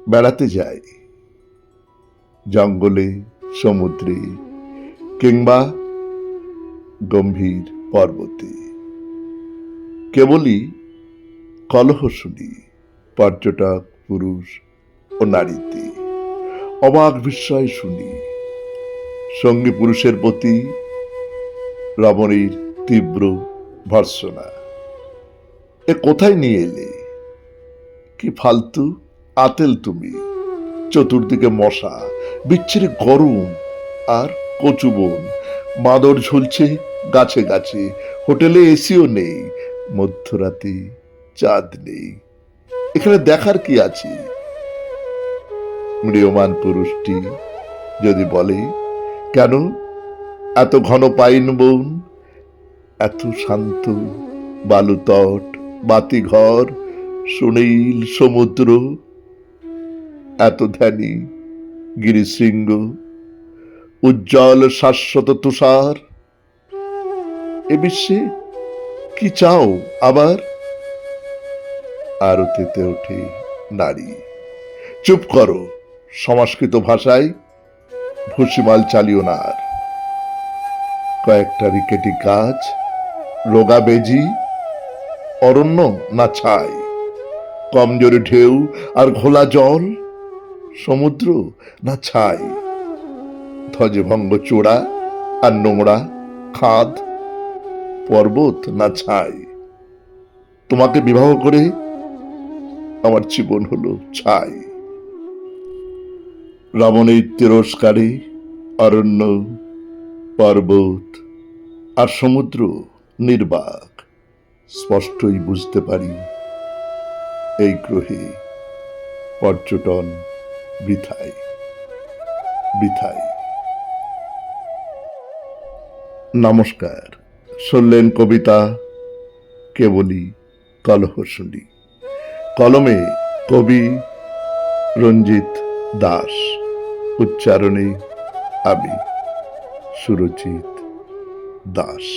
বেড়াতে যাই জঙ্গলে, সমুদ্রে কিংবা গম্ভীর পর্বতে, কেবলই কলহ শুনি পর্যটক পুরুষ ও নারীতে। অবাক বিস্ময় শুনি সঙ্গী পুরুষের প্রতি রমণীর তীব্র ভর্ৎসনা। এ কোথায় নিয়ে এলে? কি ফালতু আতেল তুমি! চতুর্দিকে মশা, বিচ্ছিরি গরম আর কচু বন, বাঁদর ঝুলছে গাছে গাছে, হোটেলে এসিও নেই, মধ্যরাতে চাঁদ নেই। এখানে দেখার কি আছে? ম্রিয়মান পুরুষটি যদি বলে, কেন এত ঘন পাইন বন, এত শান্ত বালুতট, বাতিঘর, সুনীল সমুদ্র, এত ধ্যানী গিরিশৃঙ্গ, উজ্জ্বল শাশ্বত তুষার, এ বিশ্বে কি চাও আবার? আরতিতে ওঠে নারী, চুপ করো, সংস্কৃত ভাষায় ভুসিমাল চালিও না আর। কয়েকটা রিকেটি গাছ, রোগা বেজি, অরণ্য না ছাই, কমজোরি ঢেউ আর ঘোলা জল, সমুদ্র না ছাই, ধ্বজভঙ্গ চূড়া আর নোংরা খাদ, পর্বত না ছাই। তোমাকে বিবাহ করে আমার জীবন হলো ছাই। রমণীর তিরস্কারে অরণ্য, পর্বত আর সমুদ্র নির্বাক। স্পষ্টই বুঝতে পারি এই গ্রহে পর্যটন বৃথায় বৃথায়। নমস্কার। শুনলেন কবিতা কেবলই কলহ শুনি, কলমে কবি রঞ্জিত দাস, উচ্চারণে আমি সুরজিৎ দাস।